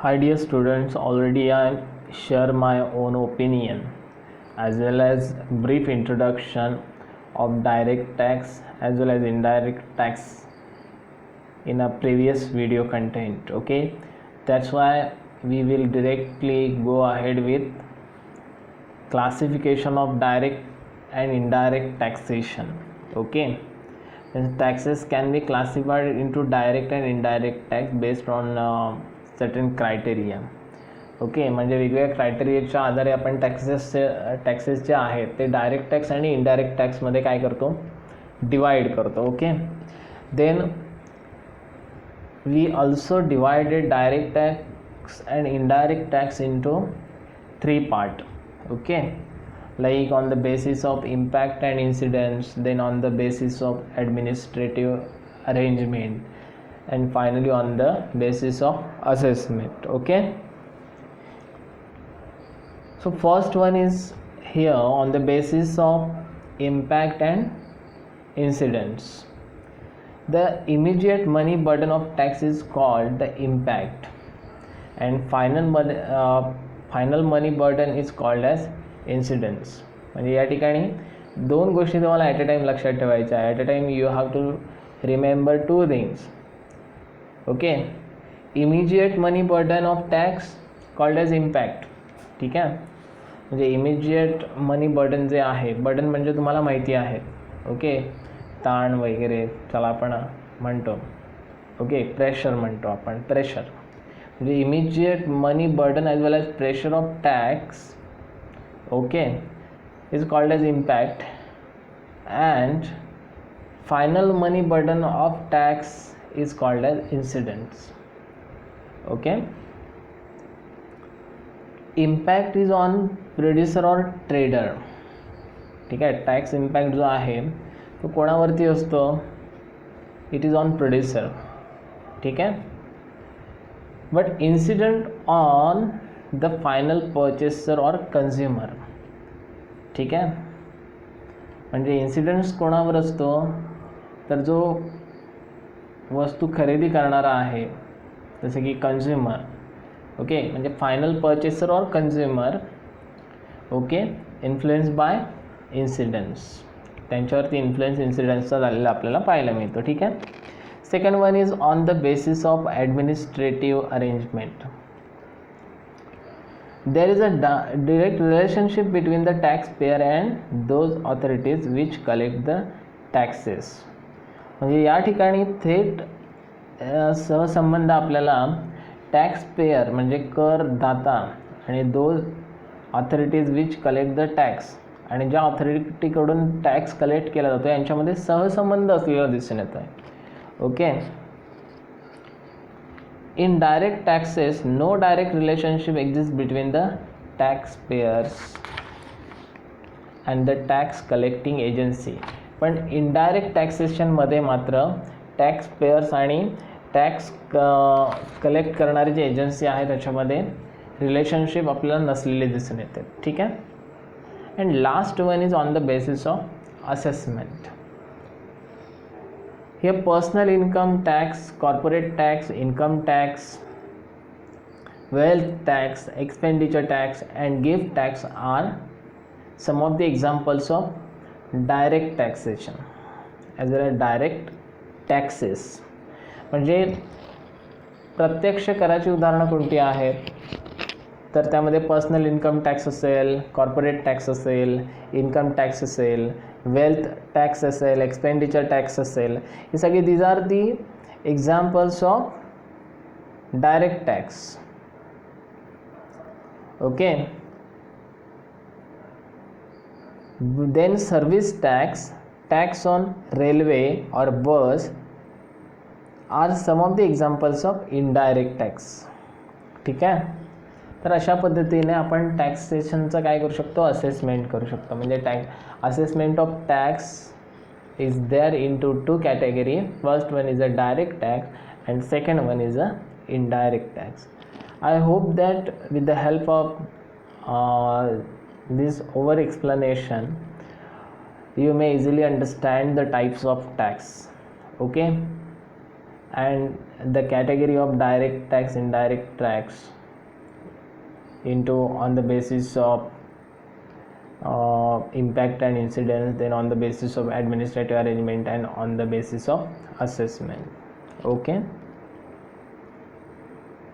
Hi dear students, already I share my own opinion as well as brief introduction of direct tax as well as indirect tax in a previous video content. Okay, that's why we will directly go ahead with classification of direct and indirect taxation. Okay, and taxes can be classified into direct and indirect tax based on certain criteria. Okay, म्हणजे वेगवेगळ्या क्रायटेरियाच्या आधारे आपण taxes जे आहेत ते direct tax आणि indirect टॅक्समध्ये काय करतो, डिवाइड करतो. Okay, then we also divided direct tax and indirect tax into 3 part. Okay, like on the basis of impact and incidence, then on the basis of administrative arrangement, and finally on the basis of assessment. Okay, so first one is here on the basis of impact and incidence. The immediate money burden of tax is called the impact, and final money burden is called as incidence. म्हणजे या ठिकाणी दोन गोष्टी तुम्हाला at a time लक्षात ठेवायच्या आहे. At a time you have to remember 2 things. Okay, immediate money burden of tax called as impact. ठीक आहे, म्हणजे इमिजिएट मनी बर्डन जे आहे, बर्डन म्हणजे तुम्हाला माहिती आहे. ओके, ताण वगैरे त्याला आपण म्हणतो. ओके, प्रेशर म्हणतो आपण, प्रेशर म्हणजे immediate money burden as well as pressure of tax okay is called as impact, and final money burden of tax is called as incidence. Okay, impact is on producer or trader. ठीक आहे, tax impact जो आहे तो कोणावरती असतो, it is on producer. ठीक आहे, but incident on the final purchaser और consumer. ठीक आहे, म्हणजे इन्सिडेंट्स कोणावर असतो, तर जो वस्तू खरेदी करणारा आहे जसे की कन्झ्युमर. ओके, म्हणजे फायनल परचेसर और consumer. Okay, influence bye incidents, त्यांच्यावरती इन्फ्लुएन्स इन्सिडेंट्सचा झालेला आपल्याला पाहायला मिळतो. ठीक आहे, second one is on the basis of administrative arrangement. There is a direct relationship between the taxpayer and those authorities which collect the taxes. म्हणजे या ठिकाणी थेट सहसंबंध आपल्याला टॅक्स पेयर म्हणजे करदाता आणि those authorities which collect the tax, आणि ज्या ऑथॉरिटीकडून टॅक्स कलेक्ट केला जातो यांच्यामध्ये सहसंबंध असलेला दिसून येतो आहे. Okay, in direct taxes no direct relationship exists between the taxpayers and the tax collecting agency. पण इनडायरेक्ट टॅक्सेशनमध्ये मात्र टॅक्स पेयर्स आणि टॅक्स कलेक्ट करणारी जी एजन्सी आहे त्याच्यामध्ये रिलेशनशिप आपल्याला नसलेले दिसून येते. ठीक आहे, and last one is on the basis of assessment. Here personal income tax, corporate tax, income tax, wealth tax, expenditure tax and gift tax are some of the examples of direct taxation as well as direct taxes. म्हणजे प्रत्यक्ष कराची उदाहरणं कोणती आहेत, तर त्यामध्ये personal income tax असेल, corporate tax असेल, income tax असेल, वेल्थ टॅक्स असेल, एक्सपेंडिचर टॅक्स असेल. हे सगळे these are the examples of direct tax. Okay, then service tax, tax on railway और bus are some of the examples of indirect tax. ठीक आहे, तर अशा पद्धतीने आपण टॅक्सेशनचं काय करू शकतो, असेसमेंट करू शकतो. म्हणजे assessment of tax is there into 2 category. First one is a direct tax and second one is a indirect tax. I hope that with the help of this over explanation you may easily understand the types of tax. Okay, and the category of direct tax, indirect tax into on the basis of impact and incidence, then on the basis of administrative arrangement, and on the basis of assessment. Okay.